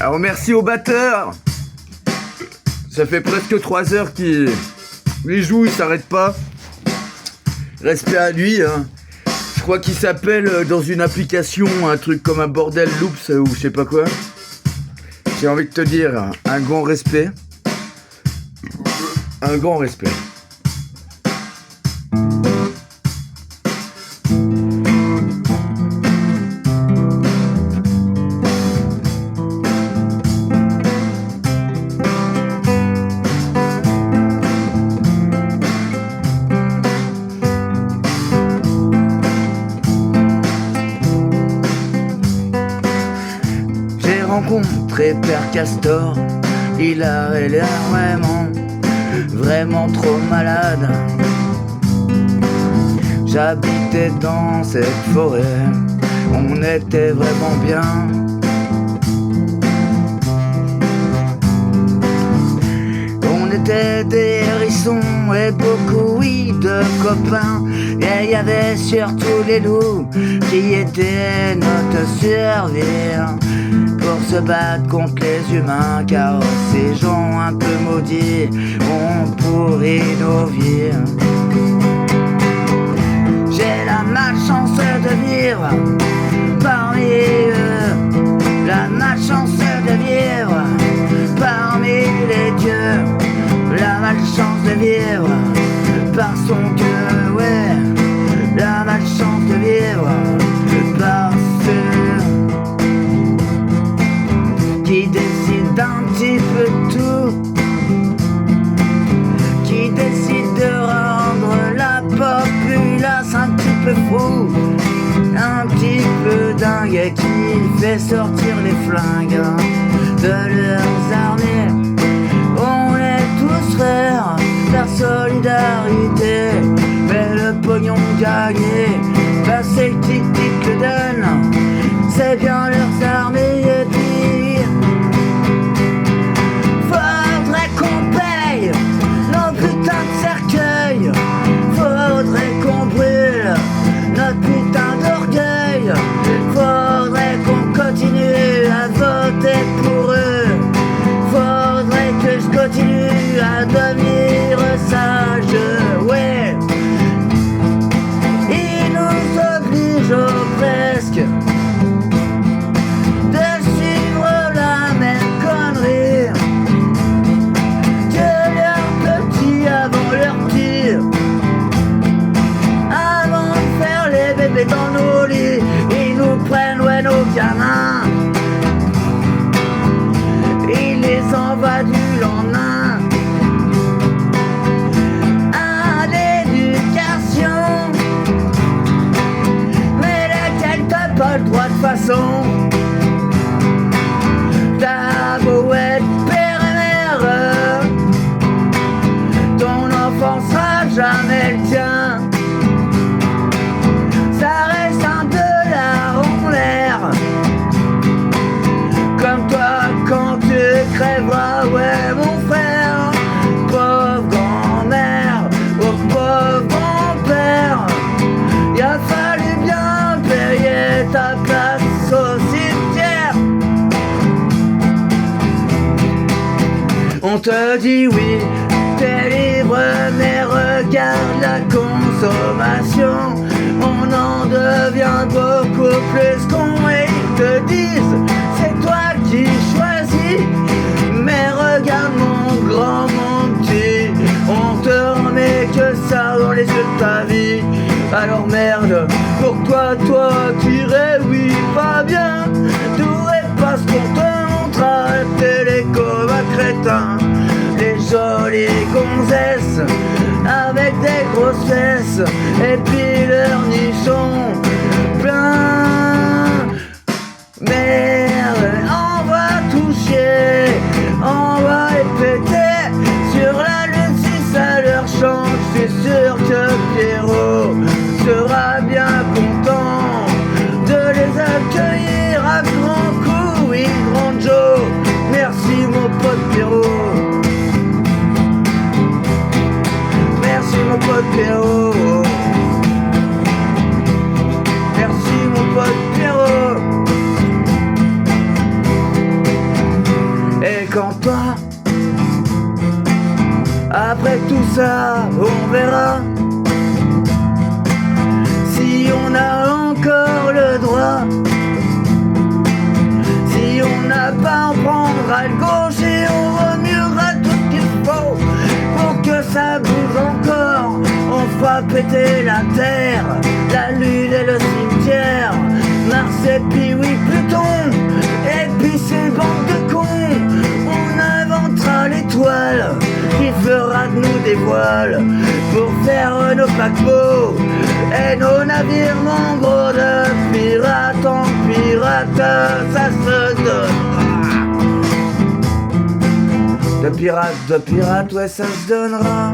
Alors merci au batteur. Ça fait presque 3 heures qu'il joue, il s'arrête pas. Respect à lui, hein. Je crois qu'il s'appelle dans une application un truc comme un bordel loops ou je sais pas quoi. J'ai envie de te dire un grand respect. Un grand respect. J'ai rencontré Père Castor, il a l'air vraiment trop malade. J'habitais dans cette forêt, on était vraiment bien. On était des hérissons et beaucoup, oui, de copains. Et il y avait surtout les loups qui étaient notre survie pour se battre contre les humains, car ces gens un peu maudits ont pourri nos vies. J'ai la malchance de vivre parmi eux, la malchance de vivre parmi les dieux, la malchance de vivre parce que, ouais, la malchance de vivre par ceux qui décident d'un petit peu tout, qui décident de rendre la populace un petit peu fou, un petit peu dingue, et qui fait sortir les flingues de leurs armées. On est tous frères, par solidarité, mais le pognon gagné, bah c'est qui le donne, c'est bien leurs armées. Et puis faudrait qu'on paye nos putains de cercueils, faudrait qu'on brûle notre putain d'orgueil, faudrait qu'on continue à voter pour eux, faudrait que je continue à devenir sage, ouais. Ils nous obligent presque de suivre la même connerie que leurs petits avant leur tir, avant de faire les bébés dans nos lits. Ils nous prennent, ouais, nos gamins, ils les envoient du lendemain à l'éducation, mais laquelle t'as pas le droit de façon. T'as beau être père et mère, ton enfant sera jamais le tien. Ça reste un dollar en l'air, comme toi quand tu crèveras, ouais mon frère. Pauvre grand-mère, oh pauvre grand-père, il a fallu bien payer ta place au cimetière. On te dit oui, t'es libre, mais regarde la consommation. On en devient beaucoup plus con et ils te disent c'est toi qui choisis. Mais regarde mon grand, mon petit, on te remet que ça dans les yeux de ta vie. Alors merde, pourquoi toi t'irais, oui, pas bien, doué parce qu'on te montre à la télé comme un crétin. Des jolies gonzesses avec des grosses fesses et puis leurs nichons plein fréquentons. Après tout ça, on verra si on a encore le droit. Si on n'a pas, on prendra le gauche et on remuera tout ce qu'il faut pour que ça bouge encore. On fera péter la terre, la lune et le cimetière, Mars et puis oui Pluton, et puis ces bandes de cons. On inventera l'étoile qui fera de nous des voiles pour faire nos paquebots et nos navires nombreux de pirates en pirates, ça se donnera. De pirates, ouais, ça se donnera.